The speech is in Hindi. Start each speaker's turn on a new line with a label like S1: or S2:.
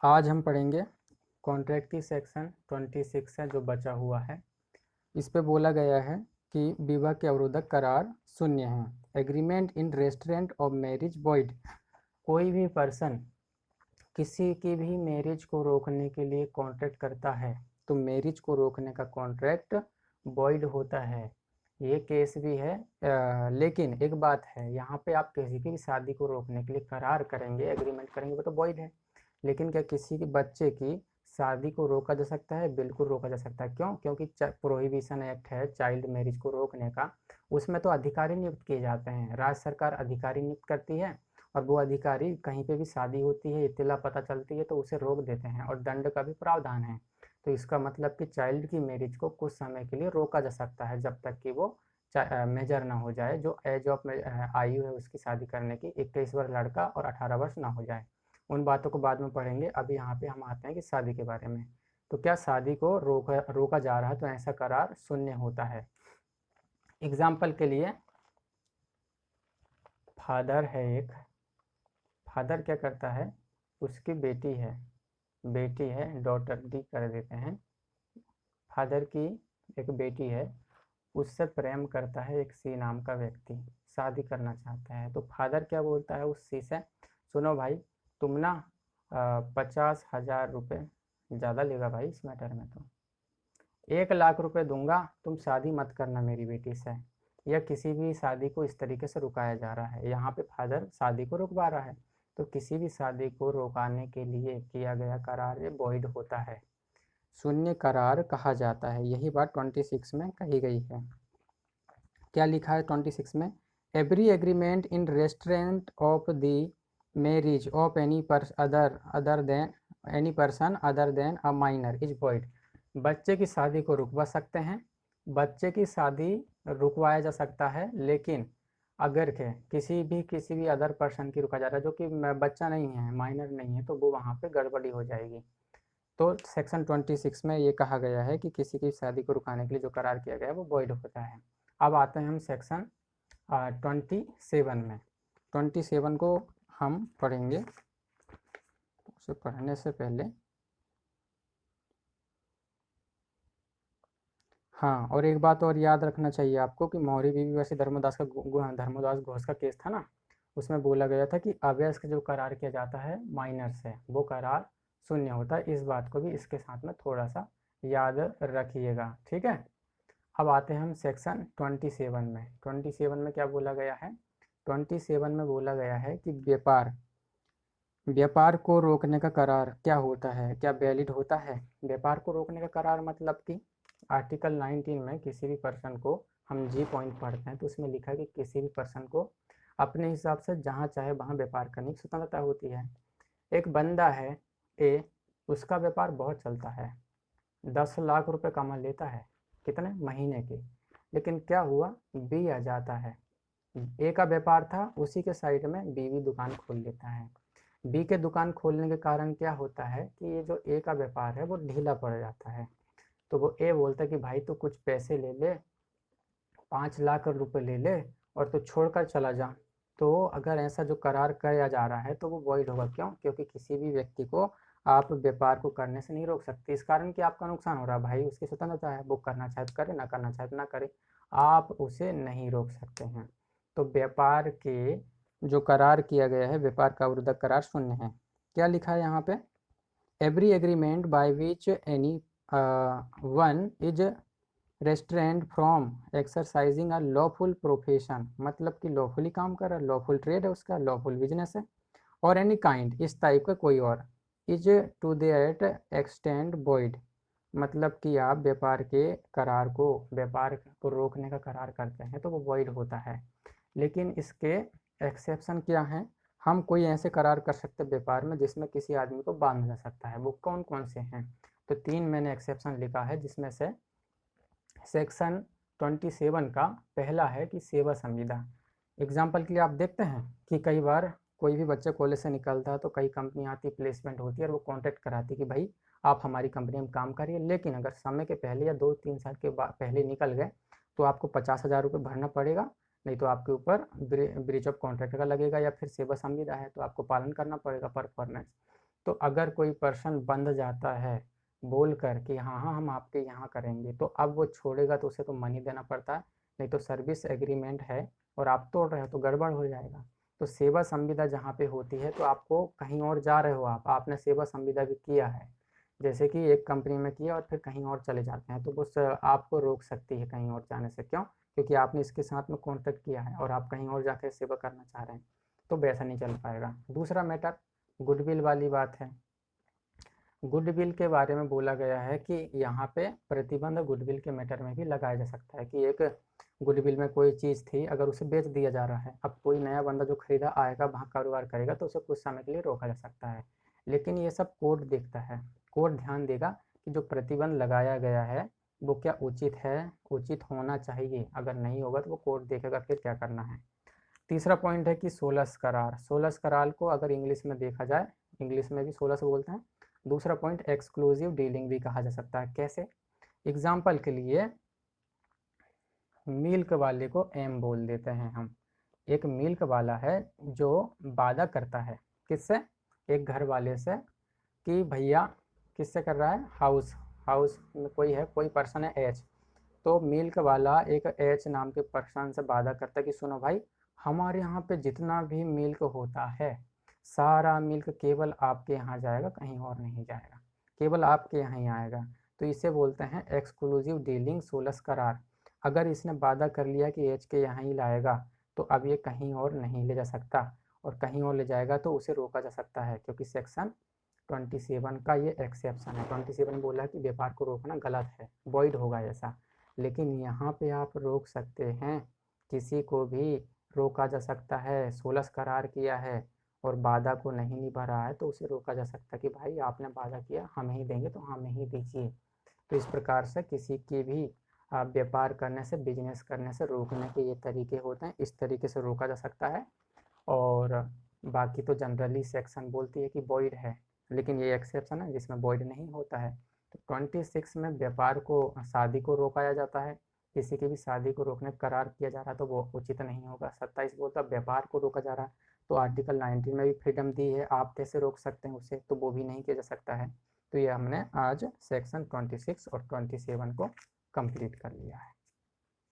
S1: आज हम पढ़ेंगे कॉन्ट्रैक्ट की सेक्शन 26 है जो बचा हुआ है। इस पे बोला गया है कि विवाह के अवरोधक करार शून्य है। Agreement in restaurant of marriage void. कोई भी पर्सन किसी की भी मैरिज को रोकने के लिए कॉन्ट्रैक्ट करता है तो मैरिज को रोकने का कॉन्ट्रैक्ट वॉइड होता है। ये केस भी है। लेकिन एक बात है, यहाँ पे आप किसी की भी शादी को रोकने के लिए करार करेंगे, एग्रीमेंट करेंगे, वो तो वॉइड है। लेकिन क्या किसी के बच्चे की शादी को रोका जा सकता है? बिल्कुल रोका जा सकता है। क्यों? क्योंकि प्रोहिबिशन एक्ट है चाइल्ड मैरिज को रोकने का। उसमें तो अधिकारी नियुक्त किए जाते हैं, राज्य सरकार अधिकारी नियुक्त करती है और वो अधिकारी कहीं पे भी शादी होती है, इत्तला पता चलती है तो उसे रोक देते हैं और दंड का भी प्रावधान है। तो इसका मतलब कि चाइल्ड की मैरिज को कुछ समय के लिए रोका जा सकता है जब तक कि वो मेजर ना हो जाए। जो एज ऑफ आयु है उसकी शादी करने की 21 वर्ष लड़का और 18 वर्ष ना हो जाए। उन बातों को बाद में पढ़ेंगे। अभी यहाँ पे हम आते हैं कि शादी के बारे में। तो क्या शादी को रोका जा रहा है तो ऐसा करार शून्य होता है। एग्जाम्पल के लिए, फादर है एक, फादर क्या करता है, उसकी बेटी है, डॉटर डी कर देते हैं। फादर की एक बेटी है, उससे प्रेम करता है एक सी नाम का व्यक्ति, शादी करना चाहता है। तो फादर क्या बोलता है उस सी से, सुनो भाई, तुम ना 50,000 रुपये ज़्यादा लेगा भाई इस मैटर में, तो 1 लाख रुपए दूंगा, तुम शादी मत करना मेरी बेटी से। या किसी भी शादी को इस तरीके से रुकाया जा रहा है, यहाँ पे फादर शादी को रुकवा रहा है। तो किसी भी शादी को रोकाने के लिए किया गया करार ये वॉइड होता है, शून्य करार कहा जाता है। यही बात 26 में कही गई है। क्या लिखा है 26 में? Every agreement in restaurant of the marriage of any person other than a minor is void. बच्चे की शादी को रुकवा सकते हैं, बच्चे की शादी रुकवाया जा सकता है, लेकिन अगर के किसी भी अदर पर्सन की रुका जा रहा है जो कि बच्चा नहीं है, माइनर नहीं है, तो वो वहाँ पे गड़बड़ी हो जाएगी। तो सेक्शन 26 में ये कहा गया है कि किसी की शादी को रुकाने के लिए जो करार किया गया है वो वॉइड होता है। अब आते हैं हम सेक्शन 27 में। 27 को हम पढ़ेंगे। उसे पढ़ने से पहले हाँ, और एक बात और याद रखना चाहिए आपको कि मौर्य बीवी वैसे धर्मदास घोष का केस था ना, उसमें बोला गया था कि अवयस्क जो करार किया जाता है माइनर से, वो करार शून्य होता है। इस बात को भी इसके साथ में थोड़ा सा याद रखिएगा, ठीक है। अब आते हैं हम सेक्शन 27 में। 27 में क्या बोला गया है? 27 में बोला गया है कि व्यापार को रोकने का करार क्या होता है, क्या वैलिड होता है? व्यापार को रोकने का करार मतलब कि आर्टिकल 19 में किसी भी पर्सन को, हम जी पॉइंट पढ़ते हैं तो उसमें लिखा है कि किसी भी पर्सन को अपने हिसाब से जहाँ चाहे वहाँ व्यापार करने की स्वतंत्रता होती है। एक बंदा है ए, उसका व्यापार बहुत चलता है, 10 लाख रुपए कमा लेता है, कितने महीने के। लेकिन क्या हुआ, बी आ जाता है, ए का व्यापार था, उसी के साइड में बी भी दुकान खोल लेता है। बी के दुकान खोलने के कारण क्या होता है कि ये जो ए का व्यापार है वो ढीला पड़ जाता है। तो वो ए बोलता है कि भाई तू कुछ पैसे ले ले, 5 लाख रुपए ले ले और तू छोड़कर चला जा। तो अगर ऐसा जो करार किया जा रहा है तो वो वॉइड होगा। क्यों? क्योंकि किसी भी व्यक्ति को आप व्यापार को करने से नहीं रोक सकते, इस कारण कि आपका नुकसान हो रहा है। भाई उसकी स्वतंत्रता है, वो करना चाहे तो करे, ना करना चाहे तो ना करे, आप उसे नहीं रोक सकते हैं। तो व्यापार के जो करार किया गया है, व्यापार का अवरोधक करार शून्य है। क्या लिखा है यहाँ पे? Every agreement by which any one is restrained from exercising a lawful profession, मतलब कि लॉफुली काम कर रहा है, लॉफुल ट्रेड है उसका, लॉफुल बिजनेस है, और एनी काइंड, इस टाइप का कोई और, is to that extend void, मतलब कि आप व्यापार को रोकने का करार करते हैं तो वो वॉइड होता है। लेकिन इसके एक्सेप्शन क्या हैं? हम कोई ऐसे करार कर सकते हैं व्यापार में जिसमें किसी आदमी को बांधा जा सकता है। वो कौन कौन से हैं? तो 3 मैंने एक्सेप्शन लिखा है, जिसमें से सेक्शन 27 का पहला है कि सेवा संविदा। एग्जाम्पल के लिए आप देखते हैं कि कई बार कोई भी बच्चा कॉलेज से निकलता है तो कई कंपनी आती, प्लेसमेंट होती है और वो कॉन्टैक्ट कराती कि भाई आप हमारी कंपनी में काम करिए। लेकिन अगर समय के पहले या 2-3 साल के बाद पहले निकल गए तो आपको 50,000 रुपये भरना पड़ेगा, नहीं तो आपके ऊपर ब्रीच ऑफ कॉन्ट्रैक्ट का लगेगा, या फिर सेवा संविदा है तो आपको पालन करना पड़ेगा परफॉर्मेंस। तो अगर कोई पर्सन बंध जाता है बोल कर कि हाँ हाँ हम आपके यहाँ करेंगे, तो अब वो छोड़ेगा तो उसे तो मनी देना पड़ता है, नहीं तो सर्विस एग्रीमेंट है और आप तोड़ रहे हो तो गड़बड़ हो जाएगा। तो सेवा संविदा जहाँ पे होती है तो आपको कहीं और जा रहे हो, आपने सेवा संविदा भी किया है, जैसे कि एक कंपनी में किया और फिर कहीं और चले जाते हैं, तो वो आपको रोक सकती है कहीं और जाने से। क्यों? क्योंकि आपने इसके साथ में कॉन्टैक्ट किया है और आप कहीं और जाकर सेवा करना चाह रहे हैं, तो वैसा नहीं चल पाएगा। दूसरा मैटर गुडविल वाली बात है। गुडविल के बारे में बोला गया है कि यहाँ पे प्रतिबंध गुडविल के मैटर में भी लगाया जा सकता है कि एक गुडविल में कोई चीज़ थी, अगर उसे बेच दिया जा रहा है, अब कोई नया बंदा जो खरीदा आएगा वहाँ कारोबार करेगा तो उसे कुछ समय के लिए रोका जा सकता है। लेकिन ये सब कोर्ट देखता है, कोर्ट ध्यान देगा कि जो प्रतिबंध लगाया गया है वो क्या उचित है, उचित होना चाहिए, अगर नहीं होगा तो वो कोर्ट देखेगा फिर क्या करना है। तीसरा पॉइंट है कि सोलस करार। सोलस करार को अगर इंग्लिश में देखा जाए, इंग्लिश में भी सोलस बोलते हैं। दूसरा पॉइंट एक्सक्लूसिव डीलिंग भी कहा जा सकता है। कैसे? एग्जाम्पल के लिए मिल्क वाले को एम बोल देते हैं हम। एक मिल्क वाला है जो वादा करता है किससे? एक घर वाले से कि भैया, किससे कर रहा है? हाउस हाउस में कोई है, कोई पर्सन है एच, तो मिल्क वाला एक एच नाम के पर्सन से वादा करता है कि सुनो भाई, हमारे यहाँ पे जितना भी मिल्क होता है सारा मिल्क केवल आपके यहाँ जाएगा, कहीं और नहीं जाएगा, केवल आपके यहाँ ही आएगा। तो इसे बोलते हैं एक्सक्लूसिव डीलिंग, सोलस करार। अगर इसने वादा कर लिया कि एच के यहाँ ही लाएगा तो अब ये कहीं और नहीं ले जा सकता, और कहीं और ले जाएगा तो उसे रोका जा सकता है, क्योंकि सेक्शन 27 का ये एक्सेप्शन है। 27 बोला कि व्यापार को रोकना गलत है, वॉइड होगा ऐसा। लेकिन यहाँ पे आप रोक सकते हैं, किसी को भी रोका जा सकता है। सोलस करार किया है और वादा को नहीं निभा रहा है तो उसे रोका जा सकता है कि भाई आपने वादा किया हम ही देंगे तो हमें ही दीजिए। तो इस प्रकार से किसी की भी व्यापार करने से, बिजनेस करने से रोकने के ये तरीके होते हैं, इस तरीके से रोका जा सकता है। और बाकी तो जनरली सेक्शन बोलती है कि वॉइड है, लेकिन ये एक्सेप्शन है जिसमें वॉइड नहीं होता है। तो 26 में व्यापार को, शादी को रोकाया जाता है, किसी की भी शादी को रोकने का करार किया जा रहा है तो वो उचित नहीं होगा। 27 बोलता व्यापार को रोका जा रहा है, तो आर्टिकल 19 में भी फ्रीडम दी है, आप कैसे रोक सकते हैं उसे, तो वो भी नहीं किया जा सकता है। तो ये हमने आज सेक्शन 26 और 27 को कंप्लीट कर लिया है।